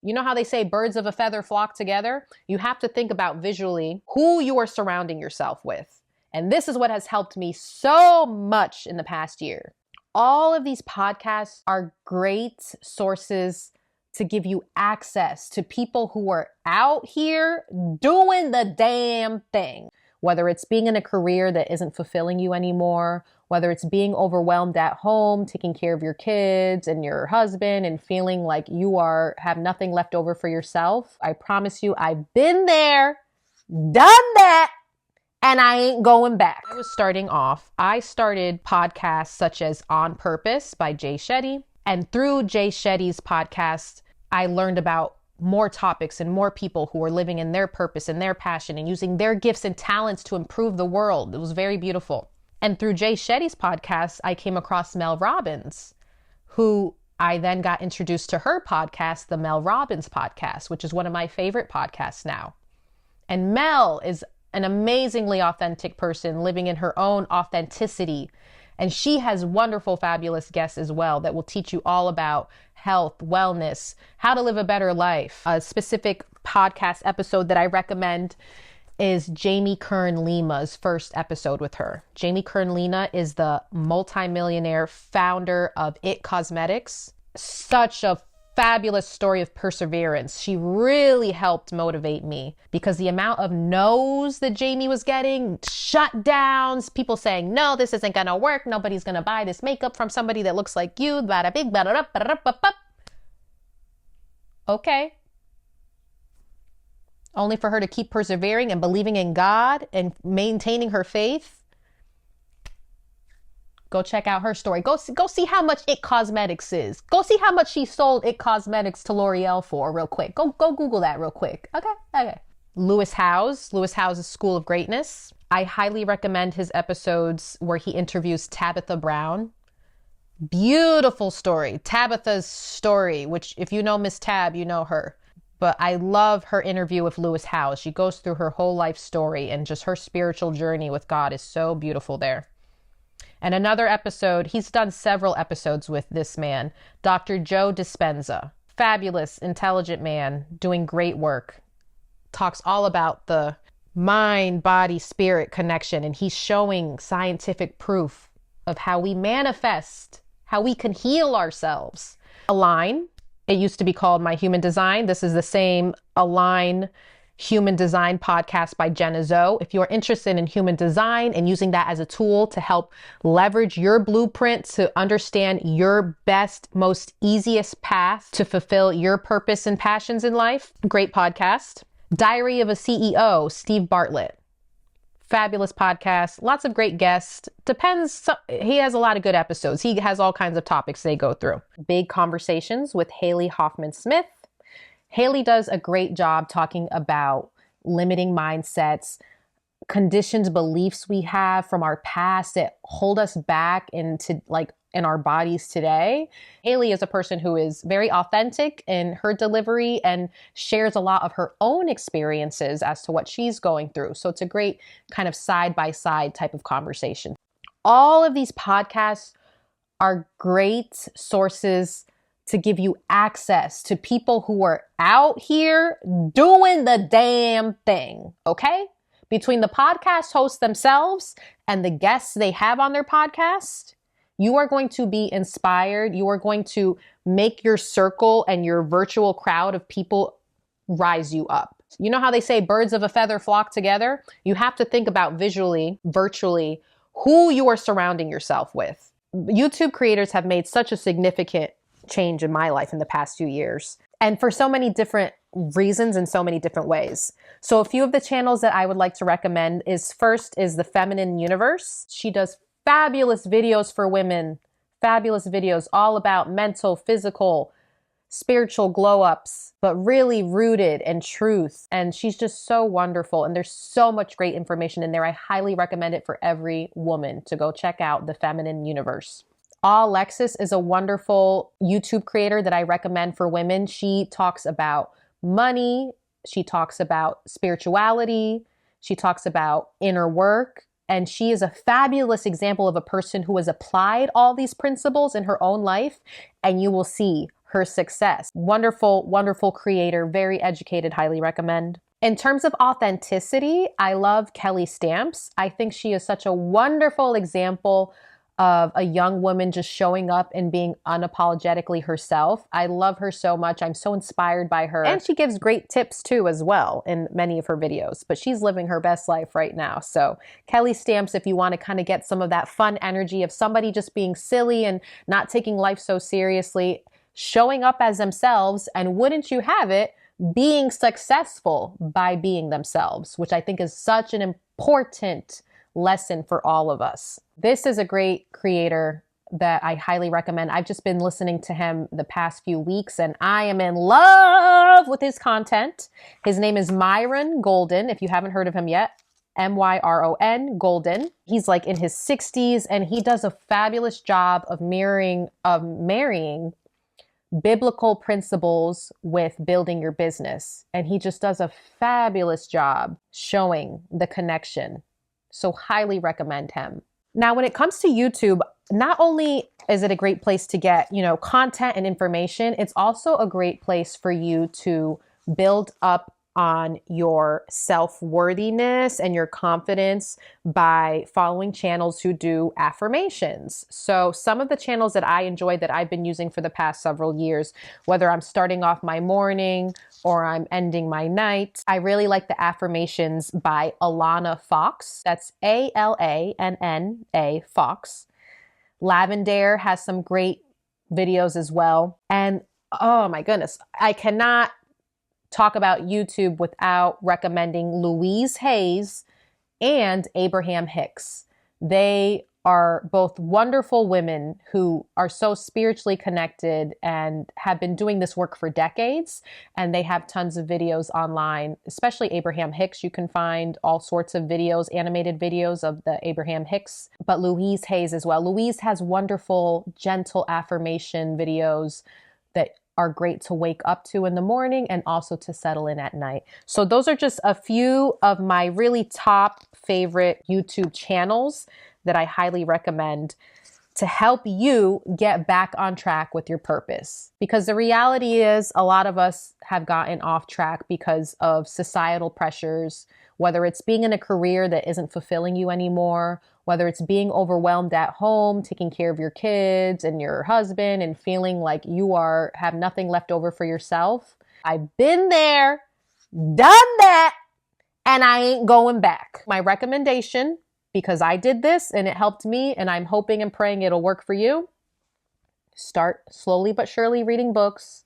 You know how they say birds of a feather flock together? You have to think about visually who you are surrounding yourself with. And this is what has helped me so much in the past year. All of these podcasts are great sources to give you access to people who are out here doing the damn thing. Whether it's being in a career that isn't fulfilling you anymore, whether it's being overwhelmed at home, taking care of your kids and your husband and feeling like you have nothing left over for yourself. I promise you, I've been there, done that, and I ain't going back. I was starting off, I started podcasts such as On Purpose by Jay Shetty. And through Jay Shetty's podcast, I learned about more topics and more people who are living in their purpose and their passion and using their gifts and talents to improve the world. It was very beautiful. And through Jay Shetty's podcast, I came across Mel Robbins, who I then got introduced to her podcast, the Mel Robbins podcast, which is one of my favorite podcasts now. And Mel is an amazingly authentic person living in her own authenticity. And she has wonderful, fabulous guests as well that will teach you all about health, wellness, how to live a better life. A specific podcast episode that I recommend is Jamie Kern Lima's first episode with her. Jamie Kern Lima is the multimillionaire founder of It Cosmetics. Such a fabulous story of perseverance. She really helped motivate me because the amount of no's that Jamie was getting, shutdowns, people saying, no, this isn't going to work. Nobody's going to buy this makeup from somebody that looks like you. Bada big, bada bada. Okay. Only for her to keep persevering and believing in God and maintaining her faith. Go check out her story. Go see how much It Cosmetics is. Go see how much she sold It Cosmetics to L'Oreal for real quick. Go Google that real quick. Okay. Lewis Howes' School of Greatness. I highly recommend his episodes where he interviews Tabitha Brown. Beautiful story. Tabitha's story, which if you know Miss Tab, you know her. But I love her interview with Lewis Howes. She goes through her whole life story and just her spiritual journey with God is so beautiful there. And another episode, he's done several episodes with this man, Dr. Joe Dispenza. Fabulous, intelligent man, doing great work. Talks all about the mind, body, spirit connection. And he's showing scientific proof of how we manifest, how we can heal ourselves. Align. It used to be called My Human Design. This is the same Align Human Design podcast by Jenna Zoe. If you're interested in human design and using that as a tool to help leverage your blueprint to understand your best, most easiest path to fulfill your purpose and passions in life, great podcast. Diary of a CEO, Steve Bartlett. Fabulous podcast. Lots of great guests. Depends. He has a lot of good episodes. He has all kinds of topics they go through. Big Conversations with Haley Hoffman Smith. Haley does a great job talking about limiting mindsets, conditioned beliefs we have from our past that hold us back into in our bodies today. Haley is a person who is very authentic in her delivery and shares a lot of her own experiences as to what she's going through. So it's a great kind of side-by-side type of conversation. All of these podcasts are great sources to give you access to people who are out here doing the damn thing, okay? Between the podcast hosts themselves and the guests they have on their podcast, you are going to be inspired. You are going to make your circle and your virtual crowd of people rise you up. You know how they say birds of a feather flock together? You have to think about visually, virtually, who you are surrounding yourself with. YouTube creators have made such a significant change in my life in the past few years, and for so many different reasons in so many different ways. So a few of the channels that I would like to recommend is the Feminine Universe. She does fabulous videos for women, fabulous videos all about mental, physical, spiritual glow ups, but really rooted in truth. And she's just so wonderful. And there's so much great information in there. I highly recommend it for every woman to go check out the Feminine Universe. Alexis is a wonderful YouTube creator that I recommend for women. She talks about money. She talks about spirituality. She talks about inner work. And she is a fabulous example of a person who has applied all these principles in her own life. And you will see her success. Wonderful, wonderful creator, very educated, highly recommend. In terms of authenticity, I love Kelly Stamps. I think she is such a wonderful example of a young woman just showing up and being unapologetically herself. I love her so much. I'm so inspired by her. And she gives great tips too as well in many of her videos, but she's living her best life right now. So Kelly Stamps, if you want to kind of get some of that fun energy of somebody just being silly and not taking life so seriously, showing up as themselves, and wouldn't you have it, being successful by being themselves, which I think is such an important lesson for all of us. This is a great creator that I highly recommend. I've just been listening to him the past few weeks and I am in love with his content. His name is Myron Golden. If you haven't heard of him yet, Myron Golden. He's like in his 60s and he does a fabulous job of marrying biblical principles with building your business. And he just does a fabulous job showing the connection. So highly recommend him. Now, when it comes to YouTube, not only is it a great place to get, content and information, it's also a great place for you to build up on your self-worthiness and your confidence by following channels who do affirmations. So some of the channels that I enjoy that I've been using for the past several years, whether I'm starting off my morning or I'm ending my night, I really like the affirmations by Alana Fox. That's Alana Fox. Lavender has some great videos as well. And oh my goodness, I cannot talk about YouTube without recommending Louise Hayes and Abraham Hicks. They are both wonderful women who are so spiritually connected and have been doing this work for decades. And they have tons of videos online, especially Abraham Hicks. You can find all sorts of videos, animated videos of the Abraham Hicks, but Louise Hayes as well. Louise has wonderful, gentle affirmation videos that are great to wake up to in the morning and also to settle in at night. So those are just a few of my really top favorite YouTube channels that I highly recommend to help you get back on track with your purpose. Because the reality is a lot of us have gotten off track because of societal pressures, whether it's being in a career that isn't fulfilling you anymore, whether it's being overwhelmed at home, taking care of your kids and your husband and feeling like you have nothing left over for yourself. I've been there, done that, and I ain't going back. My recommendation, because I did this and it helped me and I'm hoping and praying it'll work for you, start slowly but surely reading books.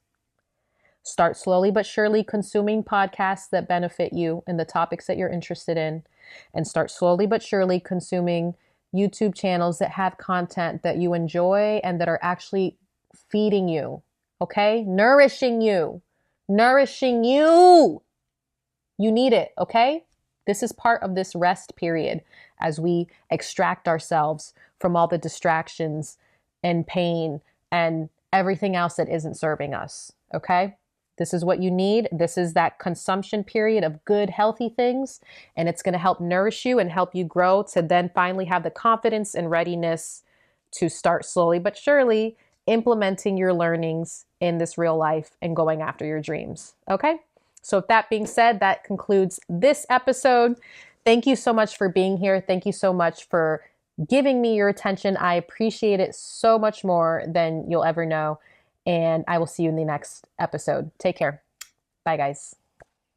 Start slowly but surely consuming podcasts that benefit you in the topics that you're interested in. And start slowly but surely consuming YouTube channels that have content that you enjoy and that are actually feeding you, okay? Nourishing you. Nourishing you. You need it, okay? This is part of this rest period as we extract ourselves from all the distractions and pain and everything else that isn't serving us, okay? This is what you need. This is that consumption period of good, healthy things, and it's going to help nourish you and help you grow to then finally have the confidence and readiness to start slowly but surely implementing your learnings in this real life and going after your dreams. Okay? So with that being said, that concludes this episode. Thank you so much for being here. Thank you so much for giving me your attention. I appreciate it so much more than you'll ever know. And I will see you in the next episode. Take care. Bye, guys.